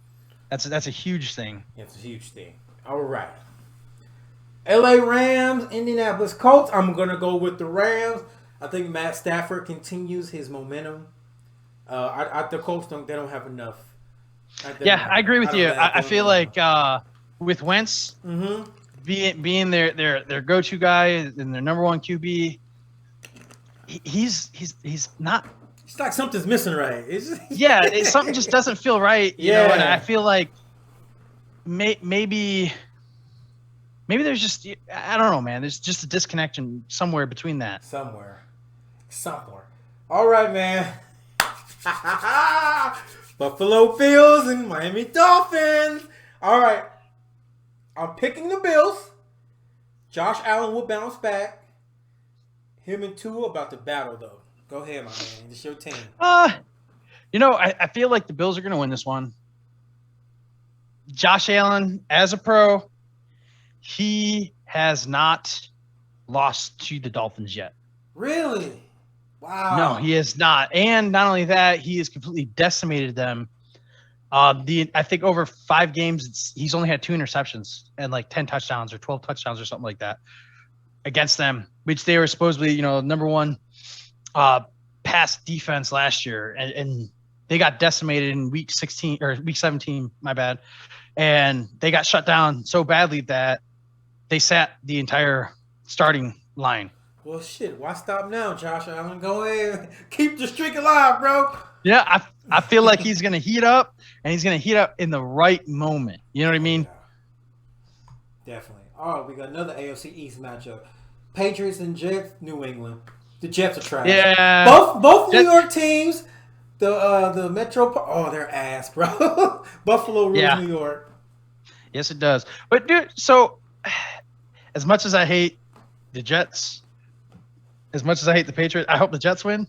That's a huge thing. It's a huge thing. All right. LA Rams, Indianapolis Colts. I'm going to go with the Rams. I think Matt Stafford continues his momentum. The Colts they don't have enough. I agree with you. I feel like with Wentz being their go-to guy and their number 1 QB, he's not. It's like something's missing, right? Something just doesn't feel right. You know, and I feel like maybe there's just, I don't know, man. There's just a disconnection somewhere between that. Somewhere. All right, man. Buffalo Bills and Miami Dolphins. All right. I'm picking the Bills. Josh Allen will bounce back. Him and Tua about to battle, though. Go ahead, my man. It's your team. I feel like the Bills are going to win this one. Josh Allen, as a pro, he has not lost to the Dolphins yet. Really? Wow. No, he has not. And not only that, he has completely decimated them. I think over 5 games, he's only had 2 interceptions and like 10 touchdowns or 12 touchdowns or something like that against them, which they were supposedly, number one pass defense last year. And they got decimated in week 17, my bad. And they got shut down so badly that they sat the entire starting line. Well, shit. Why stop now, Josh Allen? Go ahead. Keep the streak alive, bro. Yeah, I feel like he's going to heat up, and he's going to heat up in the right moment. You know what I mean? Yeah. Definitely. All right, we got another AFC East matchup. Patriots and Jets, New England. The Jets are trash. Yeah. Both New York teams, the Metro. Oh, they're ass, bro. Buffalo rules New York. Yes, it does. But, dude, so as much as I hate the Jets, as much as I hate the Patriots, I hope the Jets win.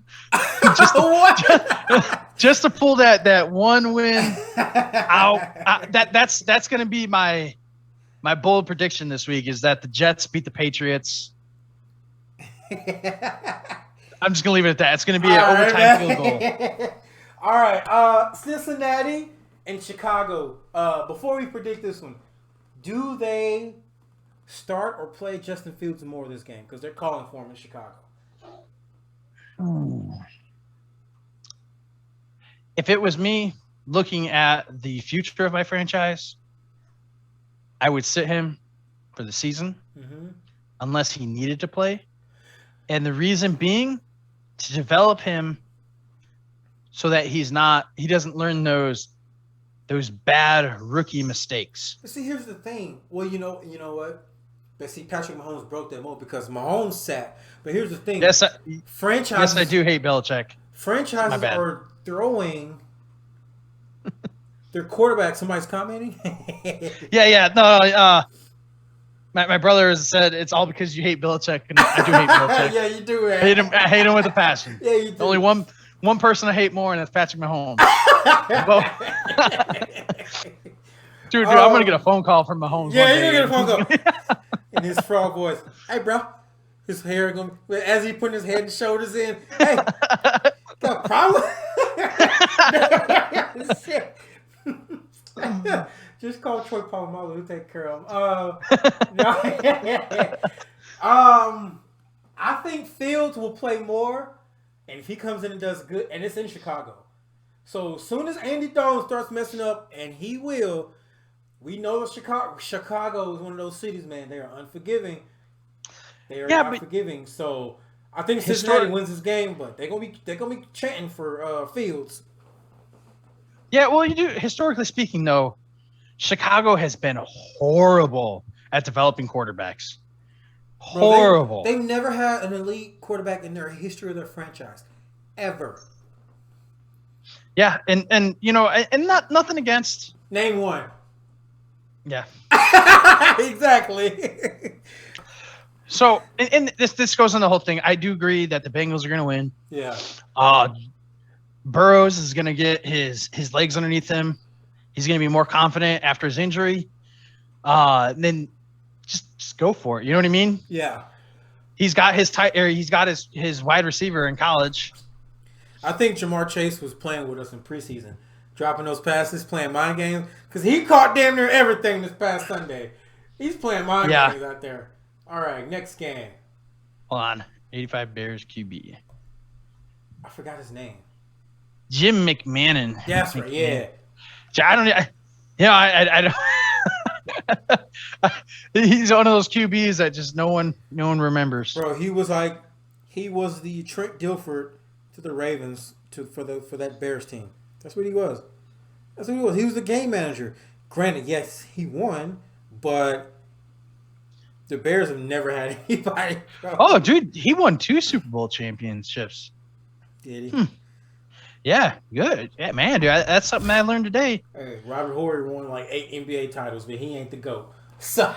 just to pull that one win out. That's going to be my bold prediction this week is that the Jets beat the Patriots. I'm just going to leave it at that. It's going to be an overtime field goal. All right. Cincinnati and Chicago. Before we predict this one, do they start or play Justin Fields more this game? Because they're calling for him in Chicago. If it was me looking at the future of my franchise, I would sit him for the season unless he needed to play. And the reason being to develop him so that he doesn't learn those bad rookie mistakes. But see, here's the thing. Well, you know what? But see, Patrick Mahomes broke that mold because Mahomes sat. But here's the thing. Yes, I do hate Belichick. Franchises are throwing their quarterback. Somebody's commenting? Yeah. No, my brother has said it's all because you hate Belichick, and I do hate Belichick. Yeah, you do. I hate him with a passion. Yeah, you do. Only one person I hate more, and that's Patrick Mahomes. Dude, I'm gonna get a phone call from Mahomes. Yeah, you're gonna get a phone call. In his frog voice, hey, bro. His hair going as he putting his head and shoulders in. Hey, got a problem? Shit. Just call Troy Polamalu. He'll take care of him. I think Fields will play more, and if he comes in and does good, and it's in Chicago. So as soon as Andy Dalton starts messing up, and he will, we know Chicago is one of those cities, man. They are unforgiving. They are not forgiving. So I think Cincinnati wins this game, but they're gonna be chanting for Fields. Yeah, well, you do. Historically speaking, though, Chicago has been horrible at developing quarterbacks. Horrible. They've never had an elite quarterback in their history of their franchise, ever. Yeah, and nothing against. Name one. Yeah. Exactly. So, and this goes on the whole thing. I do agree that the Bengals are going to win. Yeah. Burrows is going to get his legs underneath him. He's going to be more confident after his injury. And then just go for it. You know what I mean? Yeah. He's got his wide receiver in college. I think Jamar Chase was playing with us in preseason, dropping those passes, playing mind games, because he caught damn near everything this past Sunday. He's playing mind games out there. All right, next game. Hold on. 85 Bears QB. I forgot his name. Jim McMahon. That's right, yeah. I don't. He's one of those QBs that just no one remembers. Bro, he was like He was the Trent Dilfer to the Ravens for that Bears team. That's what he was. That's what he was. He was the game manager. Granted, yes, he won, but the Bears have never had anybody. Oh, dude, he won 2 Super Bowl championships. Did he? Yeah, good. Yeah, man, dude, that's something I learned today. Hey, Robert Horry won like 8 NBA titles, but he ain't the GOAT. So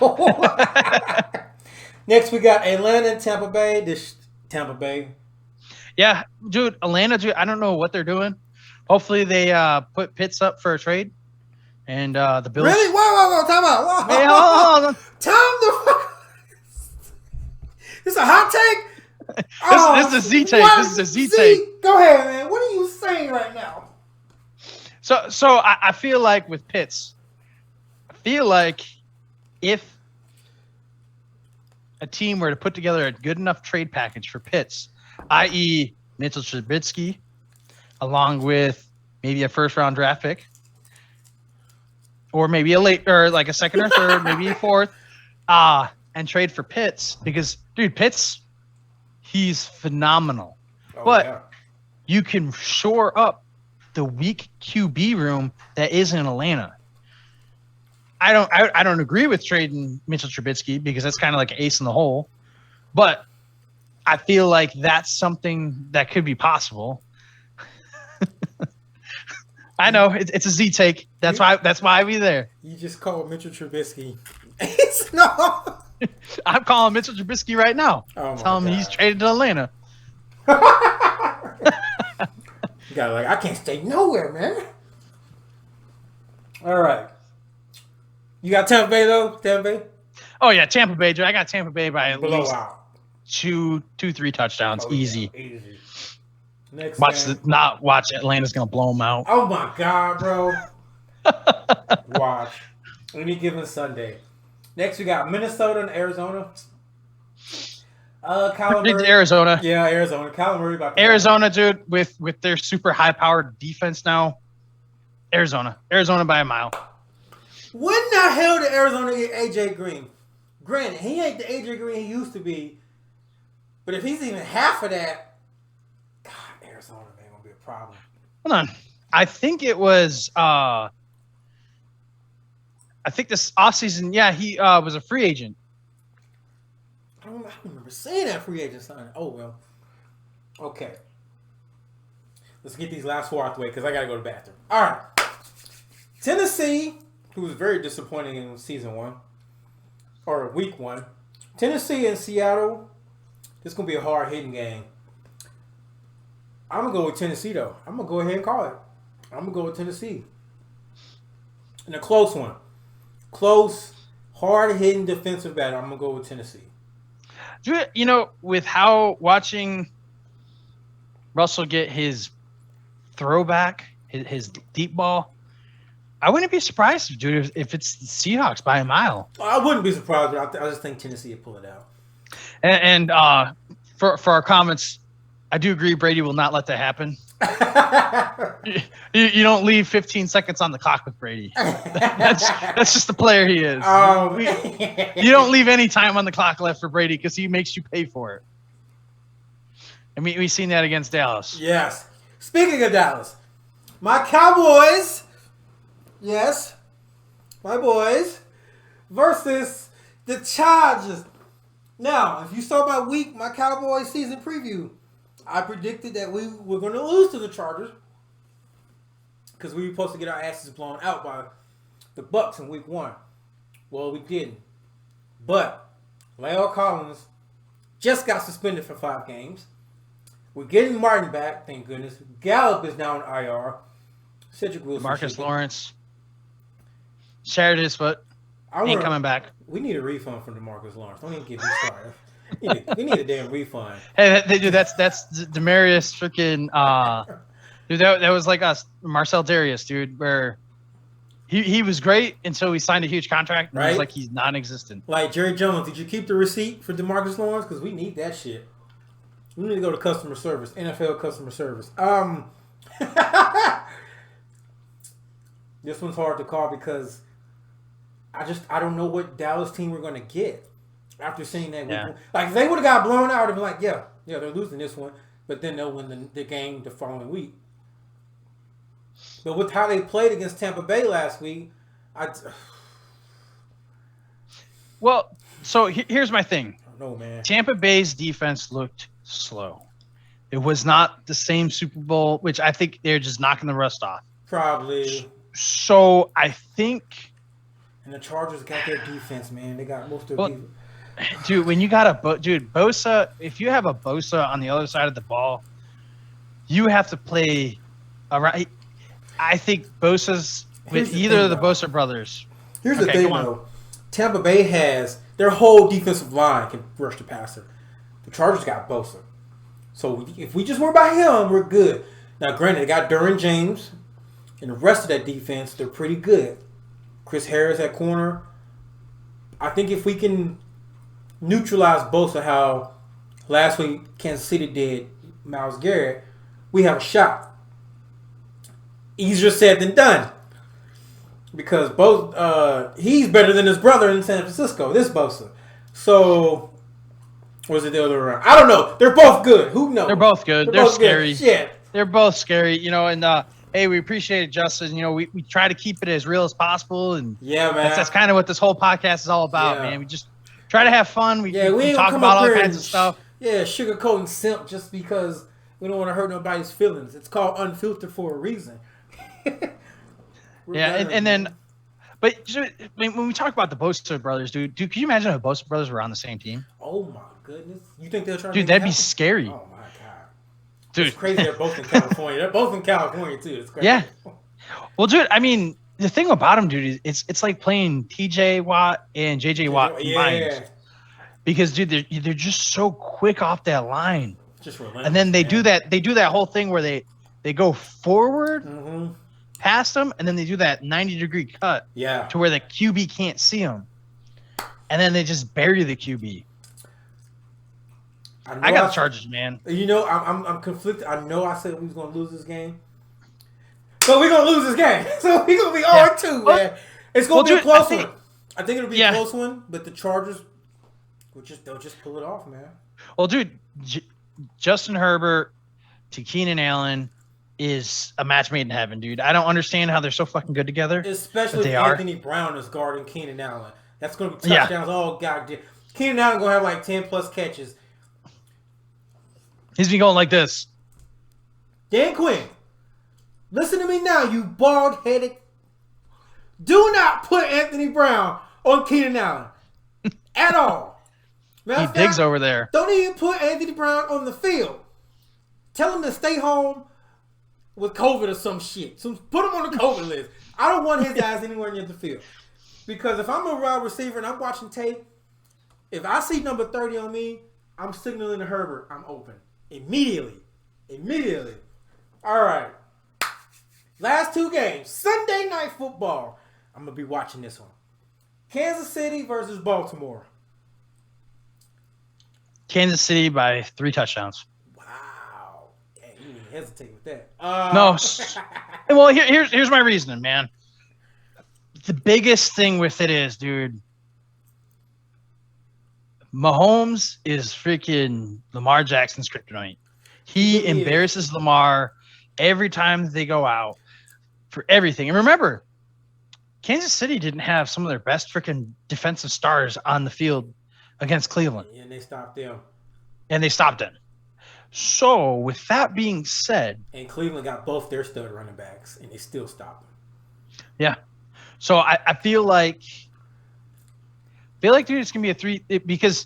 next we got Atlanta and Tampa Bay. Tampa Bay. Yeah, dude, Atlanta, dude, I don't know what they're doing. Hopefully they put Pitts up for a trade. And the Bills. Really? Whoa, time out. Whoa. Hey, hold on. Time the fuck. This is a hot take? This is a Z take. This is a Z take. Go ahead, man. What are you saying right now? So I feel like with Pitts, if a team were to put together a good enough trade package for Pitts, i.e. Mitchell Trubisky, along with maybe a first-round draft pick, or maybe a late or like a second or third, maybe a fourth, and trade for Pitts, because dude, Pitts, he's phenomenal. But you can shore up the weak QB room that is in Atlanta. I don't agree with trading Mitchell Trubisky because that's kind of like an ace in the hole, but I feel like that's something that could be possible. I know it's a Z take. That's why I be there. You just called Mitchell Trubisky. No. I'm calling Mitchell Trubisky right now. Oh Tell him he's traded to Atlanta. You got I can't stay nowhere, man. All right. You got Tampa Bay though? Tampa Bay? Oh yeah, Tampa Bay. I got Tampa Bay by at least Blowout. 2-3 touchdowns. Easy. Yeah, easy. Next watch Atlanta's gonna blow them out. Oh my god, bro. Watch. Any given Sunday. Next we got Minnesota and Arizona. Arizona. Yeah, Arizona. Kyler Murray about Arizona, dude, with their super high powered defense now. Arizona by a mile. When the hell did Arizona get AJ Green? Granted, he ain't the AJ Green he used to be. But if he's even half of that, God, Arizona ain't gonna be a problem. Hold on. I think it was I think this offseason, yeah, he was a free agent. I don't remember seeing that free agent sign. Oh well. Okay. Let's get these last 4 out the way because I gotta go to the bathroom. All right. Tennessee, who was very disappointing in season 1 or week 1. Tennessee and Seattle. This is gonna be a hard hitting game. I'm gonna go with Tennessee though. I'm gonna go ahead and call it. I'm gonna go with Tennessee. And a close one. Close, hard hitting defensive battle. I'm gonna go with Tennessee. You know, with how watching Russell get his throwback, his deep ball, I wouldn't be surprised, dude, if it's the Seahawks by a mile. I wouldn't be surprised, but I just think Tennessee would pull it out. And for our comments, I do agree Brady will not let that happen. You don't leave 15 seconds on the clock with Brady. That's just the player he is. You don't leave any time on the clock left for Brady because he makes you pay for it. And we've seen that against Dallas. Yes. Speaking of Dallas, my Cowboys, yes, my boys, versus the Chargers. Now, if you saw my Cowboys season preview, I predicted that we were going to lose to the Chargers because we were supposed to get our asses blown out by the Bucs in week 1. Well, we didn't. But La'el Collins just got suspended for 5 games. We're getting Martin back, thank goodness. Gallup is now in IR. Cedric Wilson. Marcus Lawrence. Shared his foot. Ain't coming back. We need a refund from DeMarcus Lawrence. Don't even get me started. We need a damn refund. Hey, dude, that's Demarius freaking dude. That was like us, Marcel Darius, dude. Where he was great until we signed a huge contract. And right? It was like he's non-existent. Like Jerry Jones, did you keep the receipt for DeMarcus Lawrence? Because we need that shit. We need to go to customer service, NFL customer service. This one's hard to call because I don't know what Dallas team we're gonna get after seeing that. Yeah. Like if they would have got blown out, I'd be like, yeah, Yeah, they're losing this one, but then they'll win the game the following week. But with how they played against Tampa Bay last week, Well, so here's my thing. I don't know, man. Tampa Bay's defense looked slow. It was not the same Super Bowl, which I think they're just knocking the rust off. Probably. So I think. And the Chargers got their defense, man. They got most of their defense. Dude, when you got Bosa, if you have a Bosa on the other side of the ball, you have to play around. I think Bosa's with either of the Bosa brothers. Here's the thing, though. Tampa Bay has their whole defensive line can rush the passer. The Chargers got Bosa. So if we just worry about him, we're good. Now, granted, they got Darren James, and the rest of that defense, they're pretty good. Chris Harris at corner. I think if we can neutralize Bosa how last week Kansas City did Myles Garrett, we have a shot. Easier said than done. Because both he's better than his brother in San Francisco, this Bosa. So, or is it the other way around? I don't know. They're both good. Who knows? They're both good. They're scary. Shit. They're both scary, and hey, we appreciate it, Justin. We try to keep it as real as possible, and yeah, man. That's kind of what this whole podcast is all about, man. We just try to have fun. We talk about all kinds of stuff. Yeah, sugarcoat and simp just because we don't want to hurt nobody's feelings. It's called Unfiltered for a reason. And then, but when we talk about the Bosa brothers, dude, can you imagine if the Bosa brothers were on the same team? Oh my goodness! You think they'll try? Dude, that'd be scary. Oh my god, dude, it's crazy. They're both in California. They're both in California too. It's crazy. Yeah. Well, dude, I mean, the thing about them, dude, is it's like playing T.J. Watt and J.J. Watt combined. Yeah. Because, dude, they're just so quick off that line. Just relentless. And then they do that whole thing where they go forward. Mm-hmm. Past them, and then they do that 90-degree cut to where the QB can't see them. And then they just bury the QB. I got the Chargers, man. I'm conflicted. I know I said we was going to lose this game. So we're going to lose this game. So we're going to be 0-2, man. It's going to be a close one. I think it'll be a close one, but the Chargers, they'll just pull it off, man. Well, dude, Justin Herbert to Keenan Allen is a match made in heaven, dude. I don't understand how they're so fucking good together. Especially if Anthony Brown is guarding Keenan Allen. That's going to be touchdowns all goddamn. Keenan Allen going to have like 10-plus catches. He's been going like this. Dan Quinn, listen to me now, you bald-headed. Do not put Anthony Brown on Keenan Allen at all. He digs over there. Don't even put Anthony Brown on the field. Tell him to stay home with COVID or some shit. So put him on the COVID list. I don't want his ass anywhere near the field. Because if I'm a wide receiver and I'm watching tape, if I see number 30 on me, I'm signaling to Herbert, I'm open. Immediately. All right. Last two games. Sunday Night Football. I'm going to be watching this one. Kansas City versus Baltimore. Kansas City by 3 touchdowns. You didn't hesitate with that. No. Well, here's my reasoning, man. The biggest thing with it is, dude, Mahomes is freaking Lamar Jackson's kryptonite. He embarrasses Lamar every time they go out for everything. And remember, Kansas City didn't have some of their best freaking defensive stars on the field against Cleveland. Yeah, and they stopped them. So, with that being said... And Cleveland got both their stud running backs, and they still stopped them. Yeah. So, I feel like... dude, it's going to be a 3... because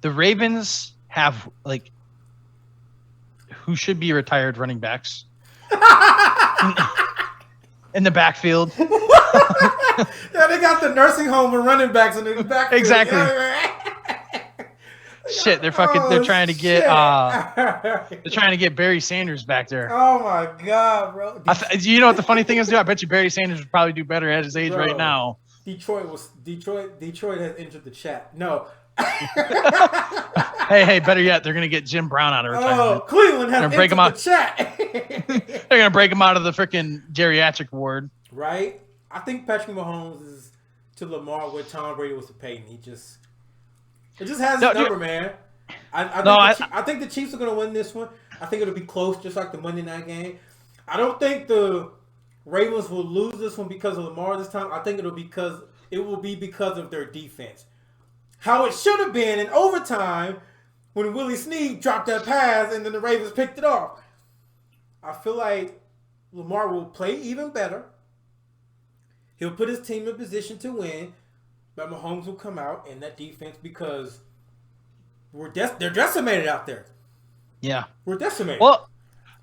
the Ravens have, like... who should be retired running backs. in the backfield. Yeah, they got the nursing home and running backs in the backfield. Exactly. Shit, they're trying to get they're trying to get Barry Sanders back there. Oh my god, bro! You know what the funny thing is, dude? I bet you Barry Sanders would probably do better at his age right now. Detroit has entered the chat. No. Hey, better yet, they're gonna get Jim Brown out of retirement. Oh, Cleveland has entered the chat. They're gonna break him out of the freaking geriatric ward. Right? I think Patrick Mahomes is to Lamar what Tom Brady was to Peyton. It just has his number, man. I think the Chiefs are going to win this one. I think it'll be close, just like the Monday night game. I don't think the Ravens will lose this one because of Lamar this time. I think it will be because of their defense. How it should have been in overtime when Willie Snead dropped that pass and then the Ravens picked it off. I feel like Lamar will play even better. He'll put his team in position to win, but Mahomes will come out in that defense because they're decimated out there. Yeah. We're decimated. Well,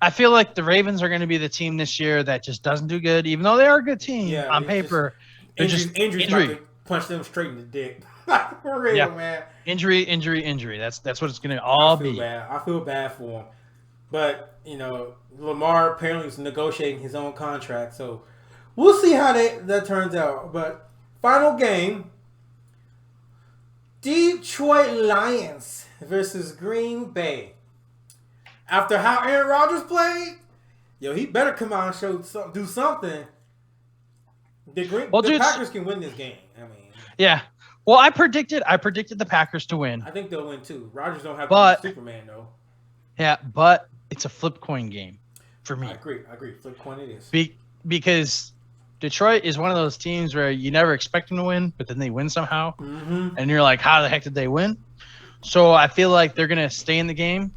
I feel like the Ravens are going to be the team this year that just doesn't do good, even though they are a good team on paper. Injury. Like punch them straight in the dick. For real, man. Injury. That's what it's going to all be. I feel bad for him. But, Lamar apparently is negotiating his own contract, so we'll see how that turns out. But final game, Detroit Lions versus Green Bay. After how Aaron Rodgers played, he better come out and do something. The Packers can win this game. Yeah. Well, I predicted the Packers to win. I think they'll win too. Rodgers don't have to be Superman though. Yeah, but it's a flip coin game for me. I agree. Flip coin it is. Because Detroit is one of those teams where you never expect them to win, but then they win somehow. Mm-hmm. And you're like, how the heck did they win? So I feel like they're going to stay in the game.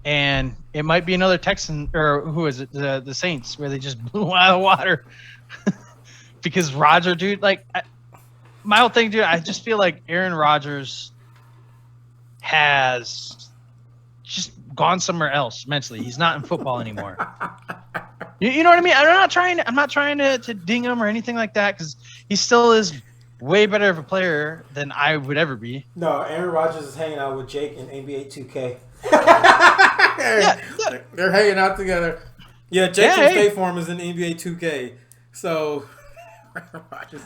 And it might be another Texan, or who is it? The Saints, where they just blew out of the water. Because Rodgers, dude, my whole thing, dude, I just feel like Aaron Rodgers has just gone somewhere else mentally. He's not in football anymore. You know what I mean? I'm not trying to ding him or anything like that, because he still is way better of a player than I would ever be. No, Aaron Rodgers is hanging out with Jake in NBA 2K. They're hanging out together. Yeah, Jake from State Farm is in NBA 2K. So,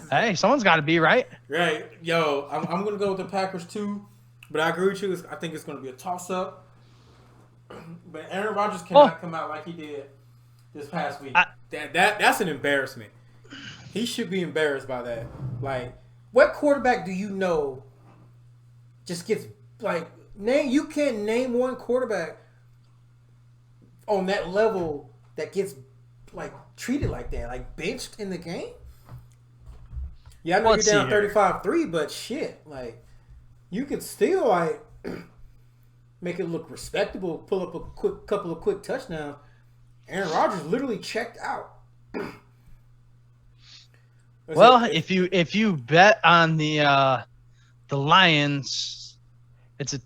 hey, someone's got to be, right? Right. Yo, I'm going to go with the Packers too, but I agree with you. I think it's going to be a toss-up. But Aaron Rodgers cannot come out like he did this past week. That's an embarrassment. He should be embarrassed by that. What quarterback do you know just gets you can't name one quarterback on that level that gets treated like that, benched in the game? Yeah, I know you're down 35-3, but shit, you could still make it look respectable, pull up a couple of quick touchdowns. Aaron Rodgers literally checked out. Well, if you bet on the Lions, it's a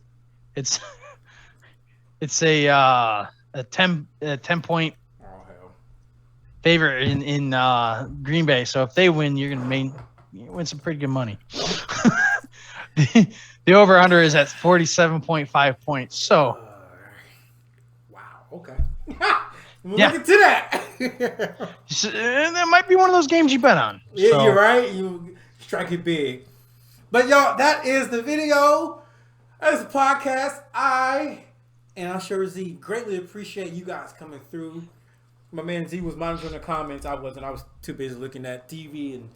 10-point favorite in Green Bay. So if they win, you're gonna win some pretty good money. The over/under is at 47.5 points. So, wow, okay. We'll look into that. That might be one of those games you bet on. Yeah, so. You're right. You strike it big. But y'all, that is the video. That is the podcast. I'm sure Z greatly appreciate you guys coming through. My man Z was monitoring the comments. I wasn't. I was too busy looking at TV and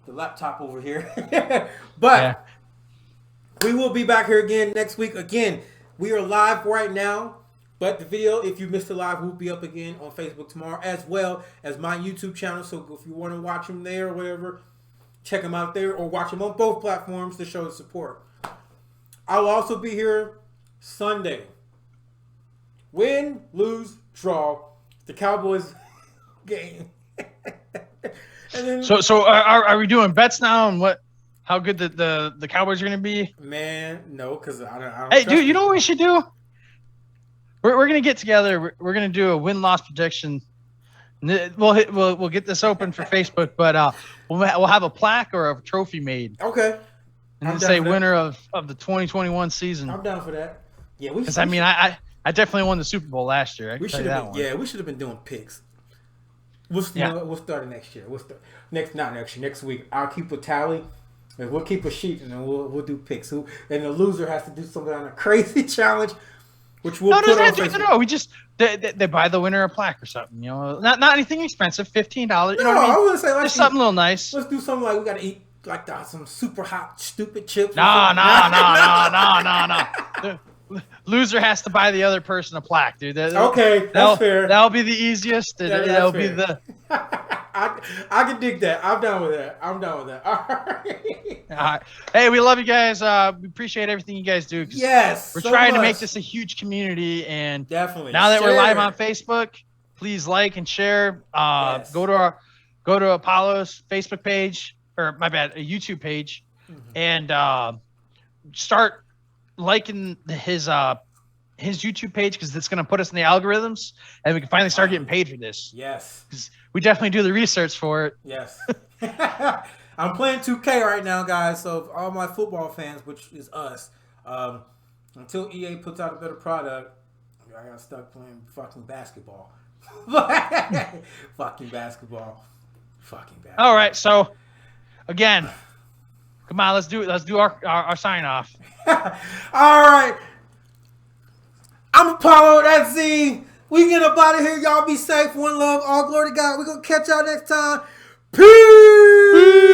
the laptop over here. But we will be back here again next week. Again, we are live right now. But the video, if you missed the live, will be up again on Facebook tomorrow, as well as my YouTube channel. So if you want to watch them there or whatever, check them out there, or watch them on both platforms to show the support. I will also be here Sunday. Win, lose, draw. The Cowboys game. And then, so are we doing bets now on how good the Cowboys are going to be? Man, no, because I don't. Hey, dude, you know what we should do? We're gonna get together. We're gonna do a win-loss projection. We'll get this open for Facebook, but we'll have a plaque or a trophy made. Okay. And say winner of the 2021 season. I'm down for that. Yeah, because I definitely won the Super Bowl last year. We should have we should have been doing picks. We'll start it next year. Next week. I'll keep a tally. And we'll keep a sheet, and then we'll do picks. And the loser has to do some kind of crazy challenge. Which we'll put on Facebook. No, we just they buy the winner a plaque or something, not anything expensive, $15. You know what I mean? I wouldn't say just something a little nice. Let's do something like we gotta eat some super hot stupid chips. No. Loser has to buy the other person a plaque, dude. Okay, that's fair. That'll be the easiest. That'll be the. I can dig that. I'm down with that. All right. Hey, we love you guys. We appreciate everything you guys do. Yes. We're trying to make this a huge community, and definitely. Now that we're live on Facebook, please like and share. Yes. Go to Apollo's Facebook page, or my bad, a YouTube page, and start liking his YouTube page, because it's going to put us in the algorithms, and we can finally start getting paid for this. Yes. Because we definitely do the research for it. Yes. I'm playing 2K right now, guys. So all my football fans, which is us, until EA puts out a better product, I got stuck playing fucking basketball. Fucking basketball. All right. So again, come on, let's do our sign off. All right. I'm Apollo. That's Z. We get up out of here. Y'all be safe. One love. All glory to God. We're going to catch y'all next time. Peace.